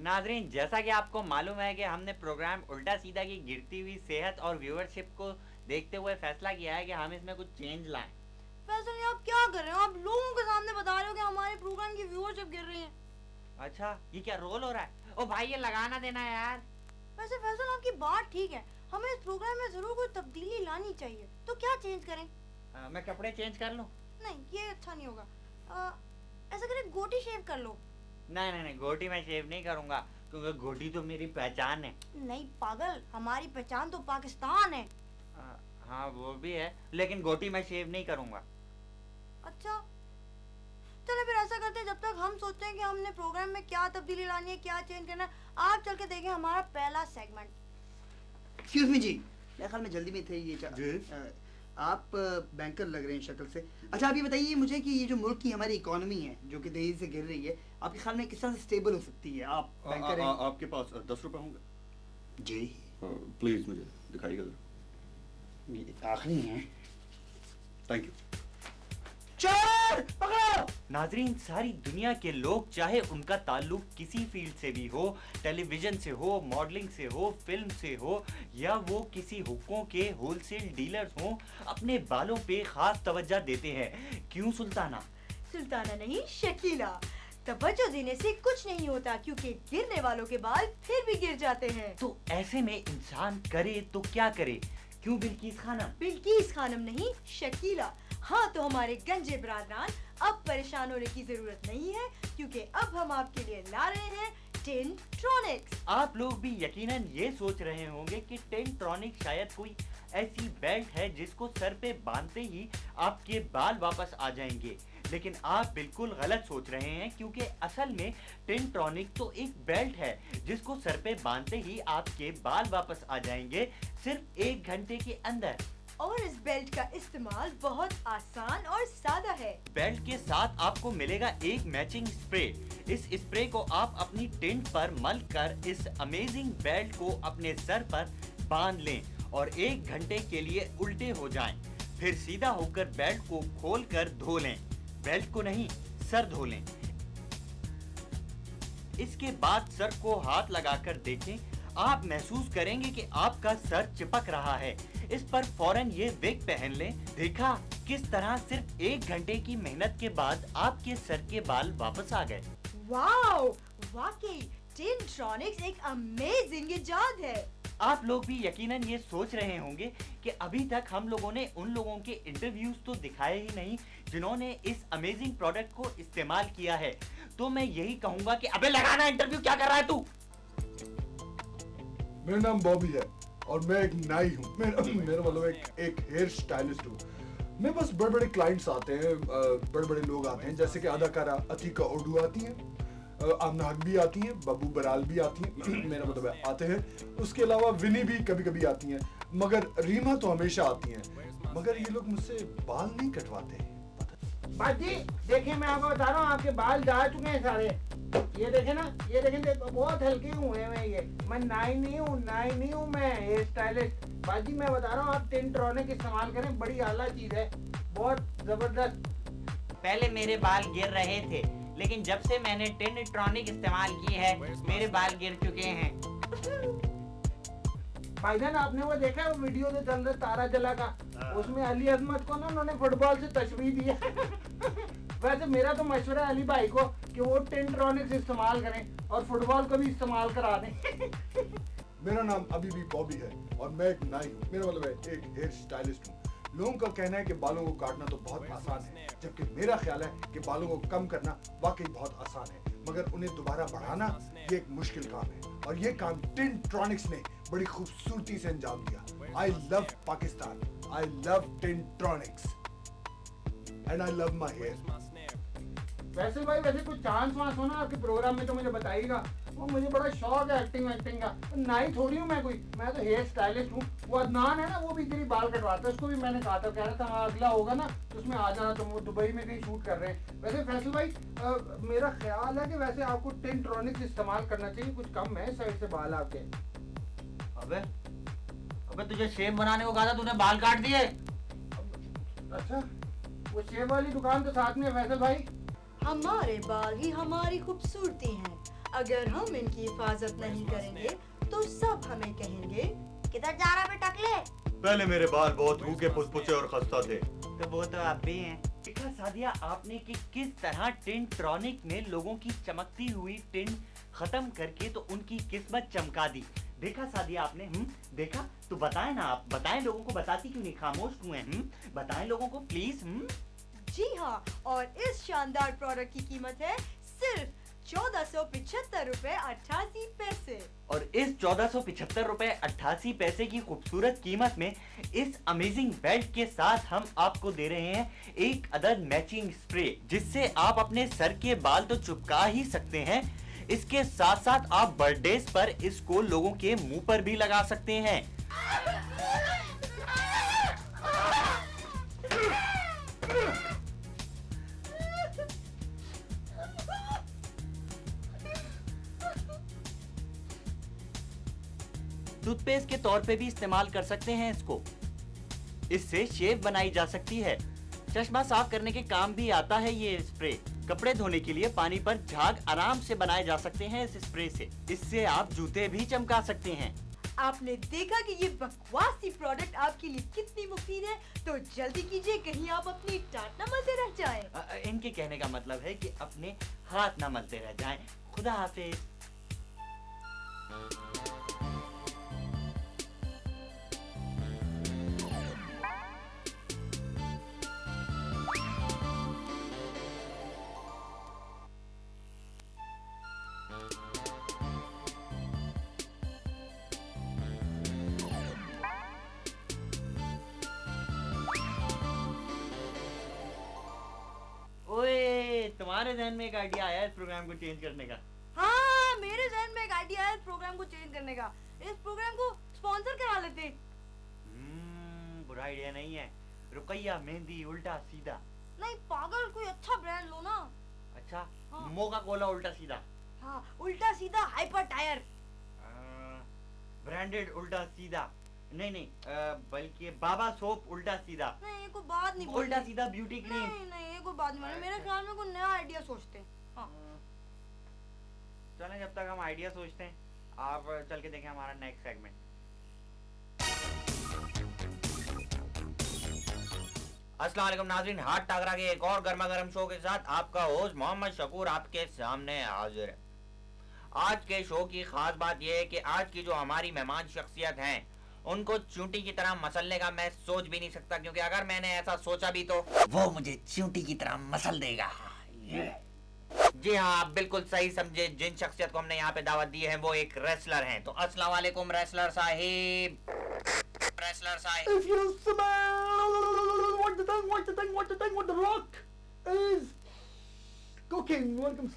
नाजरीन, जैसा कि आपको मालूम है कि हमने प्रोग्राम उल्टा सीधा की गिरती हुई सेहत और व्यूअरशिप को देखते हुए फैसला किया है कि हम इसमें कुछ चेंज लाएं। फैसल, आप क्या कर रहे हो? आप लोगों के सामने बता रहे हो कि हमारे प्रोग्राम की व्यूअरशिप गिर रही है। अच्छा, ये क्या रोल हो रहा है? ओ भाई, ये लगाना देना है यार। वैसे फैसल, आपकी बात ठीक है, हमें इस प्रोग्राम में जरूर कोई तब्दीली लानी चाहिए। तो क्या चेंज करें? मैं कपड़े चेंज कर लूं? नहीं, ये अच्छा नहीं होगा। ऐसा करें, गोटी शेव कर लो। नहीं नहीं नहीं, गोटी मैं शेव नहीं करूंगा, क्योंकि गोटी तो मेरी पहचान है। नहीं पागल, हमारी पहचान तो पाकिस्तान है। हाँ वो भी है, लेकिन गोटी मैं शेव नहीं करूंगा। अच्छा, चलो फिर ऐसा करते हैं, जब तक हम सोचते हैं कि हमने प्रोग्राम में क्या तब्दीली लानी है, क्या चेंज करना है, आप चल के देखें हमारा पहला सेगमेंट। एक्सक्यूज मी जी, मेरे ख्याल में जल्दी में थे ये जी? आप बैंकर लग रहे हैं शक्ल से। अच्छा, आप ये बताइए मुझे कि ये जो मुल्क की हमारी इकोनॉमी है जो कि तेजी से गिर रही है, आपके ख्याल में किस तरह से स्टेबल हो सकती है? आप बैंकर हैं। आपके पास 10 रुपए होंगे? जी प्लीज मुझे दिखाइएगा जरा। ये आखिरी है। Thank you. चोर पकड़ो! नाजरीन, सारी दुनिया के लोग, चाहे उनका ताल्लुक किसी फील्ड से भी हो, टेलीविजन से हो, मॉडलिंग से हो, फिल्म से हो, या वो किसी हुक्कों के होलसेल डीलर्स हो, अपने बालों पे खास तवज्जो देते हैं। क्यों सुल्ताना? सुल्ताना नहीं, शकीला। तवज्जो देने से कुछ नहीं होता, क्योंकि गिरने वालों के बाल फिर भी गिर जाते हैं। तो ऐसे में इंसान करे तो क्या करे? क्यों बिल्किस खानम? बिल्किस खानम नहीं, शकीला। हाँ, तो हमारे गंजे बरादरान, अब परेशान होने की जरूरत नहीं है, क्योंकि अब हम आपके लिए ला रहे हैं टिनट्रॉनिक्स। आप लोग भी यकीनन ये सोच रहे होंगे कि टिनट्रॉनिक शायद कोई ऐसी बेल्ट है जिसको सर पे बांधते ही आपके बाल वापस आ जाएंगे, लेकिन आप बिल्कुल गलत सोच रहे हैं, क्योंकि असल में टिनट्रॉनिक तो एक बेल्ट है जिसको सर पे बांधते ही आपके बाल वापस आ जाएंगे, सिर्फ 1 घंटे के अंदर। और इस बेल्ट का इस्तेमाल बहुत आसान और सादा है। बेल्ट के साथ आपको मिलेगा एक मैचिंग स्प्रे। इस स्प्रे को आप अपनी टिंट पर मल कर इस अमेजिंग बेल्ट को अपने सर पर बांध लें और 1 घंटे के लिए उल्टे हो जाएं। फिर सीधा होकर बेल्ट को खोलकर धो लें। बेल्ट को नहीं, सर धो लें। इसके बाद सर को हाथ लगाकर देखें, आप महसूस करेंगे कि आपका सर चिपक रहा है। इस पर फौरन ये विग पहन लें। देखा किस तरह सिर्फ 1 घंटे की मेहनत के बाद आपके सर के बाल वापस आ गए। वाओ, वाकई टिनट्रॉनिक्स एक अमेजिंग इजाद है। आप लोग भी यकीनन ये सोच रहे होंगे कि अभी तक हम लोगों ने उन लोगों के इंटरव्यूज तो दिखाए ही नहीं जिन्होंने इस अमेजिंग प्रोडक्ट को इस्तेमाल किया है। तो मैं यही कहूंगा कि अबे लगाना इंटरव्यू, क्या कर रहा है तू? मेरा नाम बॉबी है और मैं एक नाई हूँ। मेरा मतलब एक हेयर स्टाइलिस्ट हूँ। मेरे पास बड़े बड़े क्लाइंट्स आते हैं, बड़े बड़े लोग आते हैं, जैसे कि अदाकारा अतीका उर्दू आती हैं, आमना हक भी आती हैं, बबू बराल भी आती हैं, मेरा मतलब है आते हैं। उसके अलावा विनी भी कभी कभी आती हैं, मगर रीमा तो हमेशा आती हैं। मगर ये लोग मुझसे बाल नहीं कटवाते। बाजी देखिए, मैं आपको बता रहा हूँ, आपके बाल जा चुके हैं सारे। ये देखे ना, ये देखें, बहुत हल्के हुए हैं। ये मैं नाई नहीं हूँ, मैं हेयर स्टाइलिस्ट। बाजी मैं बता रहा हूँ, आप टिनट्रॉनिक इस्तेमाल करें, बड़ी आला चीज है, बहुत जबरदस्त। पहले मेरे बाल गिर रहे थे, लेकिन जब से मैंने टिनट्रॉनिक इस्तेमाल की है मेरे बाल गिर चुके हैं। भाईजान, आपने वो देखा है, वो वीडियो जो चल रहा है तारा जला का, उसमें अली अजमत को ना उन्होंने फुटबॉल से तशबीह दी है। वैसे मेरा तो मशवरा है अली भाई को कि वो टिनट्रॉनिक्स इस्तेमाल करें और फुटबॉल को भी इस्तेमाल करा दें। मेरा नाम अभी भी बॉबी है और मैं एक नाई हूँ। मेरा मतलब है एक हेयर स्टाइलिस्ट हूँ। लोगों का कहना है कि बालों को काटना तो बहुत आसान है, जबकि मेरा ख्याल है कि बालों को कम करना वाकई बहुत आसान है, मगर उन्हें दोबारा बढ़ाना ये एक मुश्किल काम है। और ये काम टिनट्रॉनिक्स ने बड़ी खूबसूरती से अंजाम दिया। I love Pakistan, I love Tintronics and I love my hair. वैसे भाई, वैसे कुछ चांस वांस होना आपके प्रोग्राम में तो मुझे बताइएगा। वो मुझे बड़ा शौक है एक्टिंग का। नाई थोड़ी हूँ मैं कोई, मैं तो हेयर स्टाइलिस्ट हूँ। वो अदनान है ना, वो भी तेरी बाल कटवाता है, उसको भी मैंने कहा था, कह रहा था हाँ अगला होगा ना तो उसमें आ जाना, तुम वो दुबई में कहीं शूट कर रहे हैं। वैसे फैसल भाई, मेरा ख्याल है कि वैसे आपको टिनट्रॉनिक्स इस्तेमाल करना चाहिए, कुछ कम है साइड से बाल आपके। अबे तुझे शेव बनाने को कहा था, तूने बाल काट दिए। अच्छा, वो शेव वाली दुकान तो साथ में है फैसल भाई। हमारे बाल ही हमारी खूबसूरती हैं। अगर हम इनकी हिफाजत नहीं करेंगे तो सब हमें कहेंगे, किधर जा रहा है टकले? पहले मेरे बाल बहुत भूखे पुचपुचे और खस्ता थे। तो वो तो आप भी हैं। देखा सादिया आपने कि किस तरह टिंट्रॉनिक ने लोगों की चमकती हुई टिन खत्म करके तो उनकी किस्मत चमका दी। देखा सादिया आपने, देखा? तो बताएं ना, आप बताएं लोगों को, बताती क्यों नहीं, खामोश क्यों हैं? बताएं लोगों को प्लीज। जी हाँ, और इस शानदार प्रोडक्ट की कीमत है सिर्फ 1475 रुपए 88 पैसे। और इस 1475 रुपए 88 पैसे की खूबसूरत कीमत में इस अमेजिंग बेल्ट के साथ हम आपको दे रहे हैं एक अदद मैचिंग स्प्रे, जिससे आप अपने सर के बाल तो चिपका ही सकते हैं, इसके साथ साथ आप बर्थडेज पर इसको लोगों के मुंह पर भी लगा सकते हैं। टूथपेस्ट के तौर पे भी इस्तेमाल कर सकते हैं इसको। इससे शेव बनाई जा सकती है। चश्मा साफ करने के काम भी आता है ये स्प्रे। कपड़े धोने के लिए पानी पर झाग आराम से बनाए जा सकते हैं इस स्प्रे से। इससे आप जूते भी चमका सकते हैं। आपने देखा कि ये बकवास सी प्रोडक्ट आपके लिए कितनी मुफीद है, तो जल्दी कीजिए, कहीं आप अपनी टाट न मलते रह जाएं। इनके कहने का मतलब है कि अपने हाथ ना मलते रह जाएं। खुदा हाफिज। तुम्हारे जहन में एक आइडिया आया इस प्रोग्राम को चेंज करने का? हाँ, मेरे जहन में एक आइडिया है इस प्रोग्राम को चेंज करने का। इस प्रोग्राम को स्पॉन्सर करा लेते। बुरा आइडिया नहीं है। रुकैया मेहंदी उल्टा सीधा। नहीं पागल, कोई अच्छा ब्रांड लो ना। अच्छा, हाँ। मोका कोला उल्टा सीधा। हाँ, उल्टा सीधा हाइपर टायर। ब्रांडेड उल्टा सीधा नहीं, बल्कि बाबा सोप उल्टा सीधा। नहीं, ये कोई बात नहीं। उल्टा सीधा ब्यूटी क्रीम। नहीं, ये कोई बात नहीं। मेरे ख्याल में कोई नया आइडिया सोचते हैं। हाँ। चलें, जब तक हम आइडिया सोचते हैं, आप चल के देखें हमारा नेक्स्ट सेगमेंट। अस्सलाम वालेकुम नाज़रीन, हाथ टाकरा के एक और गर्मा गर्म शो के साथ आपका होस्ट मोहम्मद शकूर आपके सामने हाजिर है। आज के शो की खास बात यह है कि आज की जो हमारी मेहमान शख्सियत हैं, उनको चूंटी की तरह मसलने का मैं सोच भी नहीं सकता, क्योंकि अगर मैंने ऐसा सोचा भी तो वो मुझे चूंटी की तरह मसल देगा। जी हाँ, आप बिल्कुल सही समझे। जिन शख्सियत को हमने यहाँ पे दावत दी है वो एक रेसलर हैं। तो अस्सलाम वालेकुम wrestler Sahib. Wrestler Sahib, If you smell what the rock is cooking. Welcome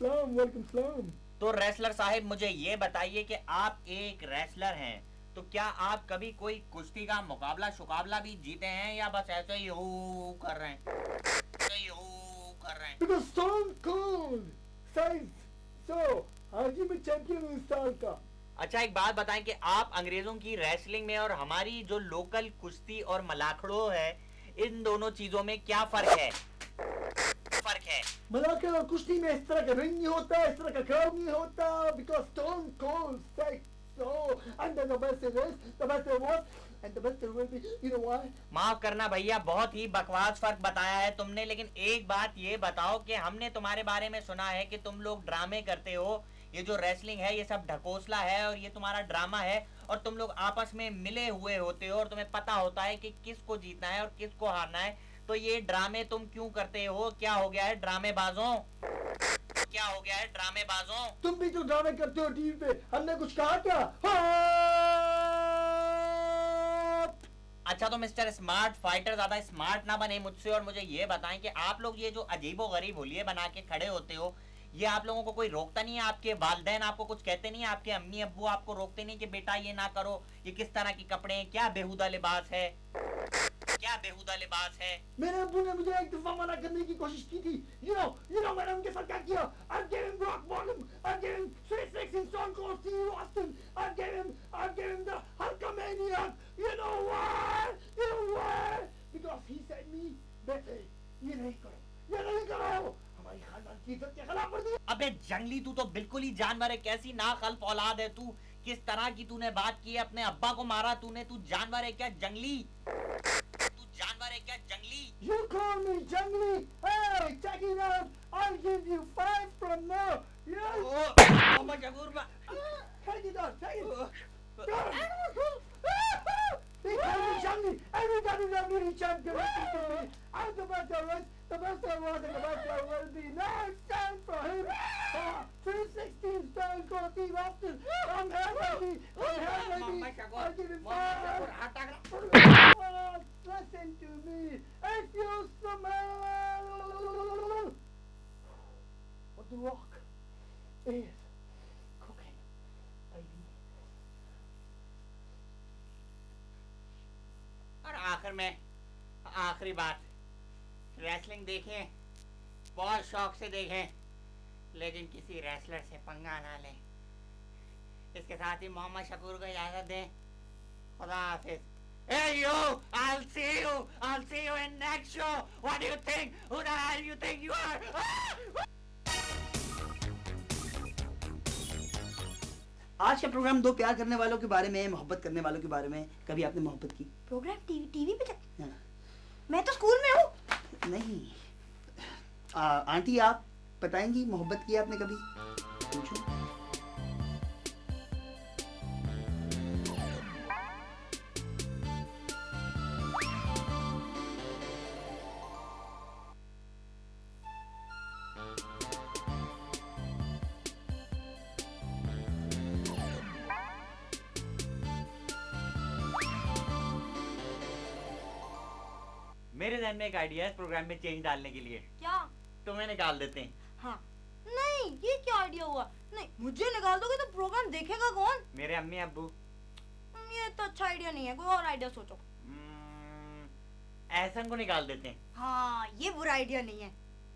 salam. तो रेसलर साहिब मुझे ये बताइए कि आप एक रेसलर हैं, तो क्या आप कभी कोई कुश्ती का मुकाबला भी जीते हैं, या बस ऐसे ही हो कर रहे हैं? Because Stone Cold says so. आज ही मैं चैंपियन हूँ इस साल का। अच्छा, एक बात बताएं कि आप अंग्रेजों की रेसलिंग में और हमारी जो लोकल कुश्ती और मलाखड़ो है, इन दोनों चीजों में क्या फर्क है? मलाकर और कुश्ती में इस तरह का रिंग नहीं होता, इस तरह का कर्व नहीं होता। Because Stone Cold says so. And then the best it is, the best it was, and the best it will be. You know why? माफ करना भैया, बहुत ही बकवास फर्क बताया है तुमने, लेकिन एक बात ये बताओ कि हमने तुम्हारे बारे में सुना है कि तुम लोग ड्रामे करते हो। ये जो रेसलिंग है ये सब ढकोसला है और ये तुम्हारा ड्रामा है, और तुम लोग आपस में मिले हुए होते हो और तुम्हें पता होता है कि किसको जीतना है और किसको हारना है। तो ये ड्रामे तुम क्यों करते हो? क्या हो गया है ड्रामेबाजों? तुम भी तो ड्रामे करते हो टीवी पे। हमने कुछ कहा क्या? अच्छा, तो मिस्टर स्मार्ट फाइटर ज्यादा स्मार्ट ना बने मुझसे, और मुझे ये बताएं कि आप लोग ये जो अजीबो गरीब हुलिये बना के खड़े होते हो, ये आप लोगों को कोई रोकता नहीं है? आपके वालिदैन आपको कुछ कहते नहीं है? आपके अम्मी अब्बू आपको रोकते नहीं कि बेटा ये ना करो, ये किस तरह की कपड़े हैं, क्या बेहुदा लिबास है? मेरे अब्बू ने मुझे एक दफा मना करने की कोशिश की थी। You know मैंने उनके साथ क्या किया? I gave him rock bottom. I gave him 3-6 in Stone Cold Steve Austin. I gave him the Hulkamaniac. You know why? Because he said me, बेटे ये नहीं करो। हमारी खानदान की इज्जत के खिलाफ वर्जी। अबे जंगली, तू तो बिल्कुल ही जानवर है। कैसी नाखल्फ औलाद है तू। किस तरह की तूने बात की है, अपने अब्बा को मारा तूने। तू जानवर है क्या जंगली? तू जानवर है क्या जंगली? You call me jungly? Hey, check it out. I'll give you 5 from now. Yes. Mohammad शगूर Take it out. Take it. They call me jungly. Everybody knows me champion. I'm the best there is, the best there was, and the best there will be. Now it's time for him. 316 stone cold team after. I'm here, baby. I'm here, baby. I'll give him 5. Listen to me. If you smell what the rock is cooking, baby. और आखिर में आखिरी बात, wrestling देखें, बहुत शौक से देखें, लेकिन किसी रेसलर से पंगा ना लें। इसके साथ ही मोहम्मद शकूर को इजाजत दें। खुदा हाफिज। Hey you! I'll see you in next show. What do you think? Who the hell you think you are? आज का प्रोग्राम दो प्यार करने वालों के बारे में, मोहब्बत करने वालों के बारे में। कभी आपने मोहब्बत की? प्रोग्राम टीवी पे हाँ। मैं तो स्कूल में हूँ। नहीं। आंटी आप बताएंगी मोहब्बत की आपने कभी? पूछो। मेरे ध्यान में एक आइडिया है इस प्रोग्राम में चेंज डालने के लिए। क्या? तुम्हें निकाल देते हैं। हाँ। नहीं, ये क्या आइडिया हुआ? नहीं, मुझे निकाल दोगे तो प्रोग्राम देखेगा कौन? मेरे अम्मी अब्बू। ये तो अच्छा आइडिया नहीं है, कोई और आइडिया सोचो। ऐसन को निकाल देते हैं। हाँ, ये बुरा आइडिया नहीं है।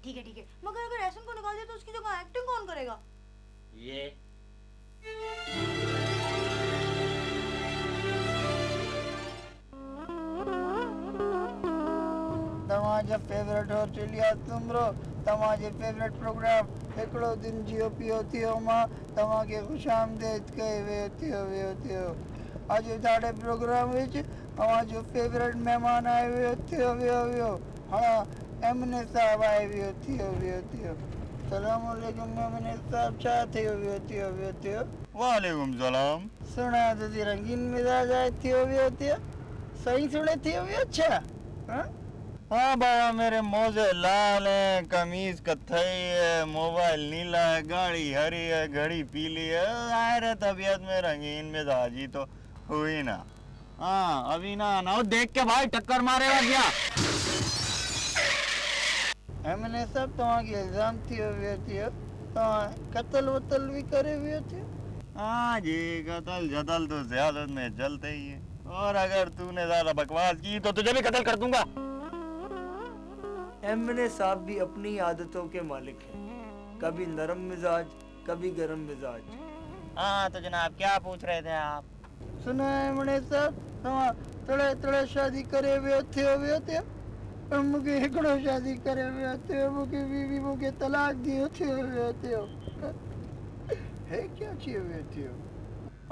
ठीक है, मगर अगर ऐसन को निकाल दिया तो उसकी जगह एक्टिंग कौन करेगा? ये तव्हांजो फेवरेट ऑस्ट्रेलिया तुमरो तव्हांजे फेवरेट प्रोग्राम हिकिड़ो दिन जियो पियो थियो मां तव्हांखे खुश आमदेद कई वियो थियो अॼु साढ़े प्रोग्राम विच तव्हांजो फेवरेट महिमान आयो वियो हाँ एमने साहब आयो थियो सलाम अलैकुम एमने साहब छा थियो वालेकुम सलाम। सुना तुझी रंगीन मिजाज थियो सही सुने थियो छा हाँ हाँ बाबा, मेरे मोजे लाल हैं, कमीज कत्थई है, मोबाइल नीला है, गाड़ी हरी है, घड़ी पीली है। जाहिर है तबीयत में रंगीन मिजाजी तो हुई ना। हाँ अभी ना देख के भाई टक्कर मारेगा क्या? हमने सब तव्हांखे इल्ज़ाम थियो कत्ल वत्ल भी करे वियो थियो। हाँ जी, कत्ल जतल तो ज़ियादत में चलते ही है, और अगर तूने ज्यादा बकवास की तो तुझे भी कत्ल कर दूंगा। एमएनए साहब भी अपनी आदतों के मालिक हैं, कभी नरम मिजाज कभी गरम मिजाज। हाँ तो जनाब क्या पूछ रहे थे आप? सुना हमने सब तव्हां तड़े शादी करे वियो थियो मूंखे हिकिड़ो शादी करे वियो थियो मूंखे बीवी मूंखे तलाक दियो थियो है क्या थियो वियो थियो?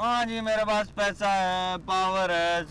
हाँ जी, मेरे पास पैसा है, पावर है,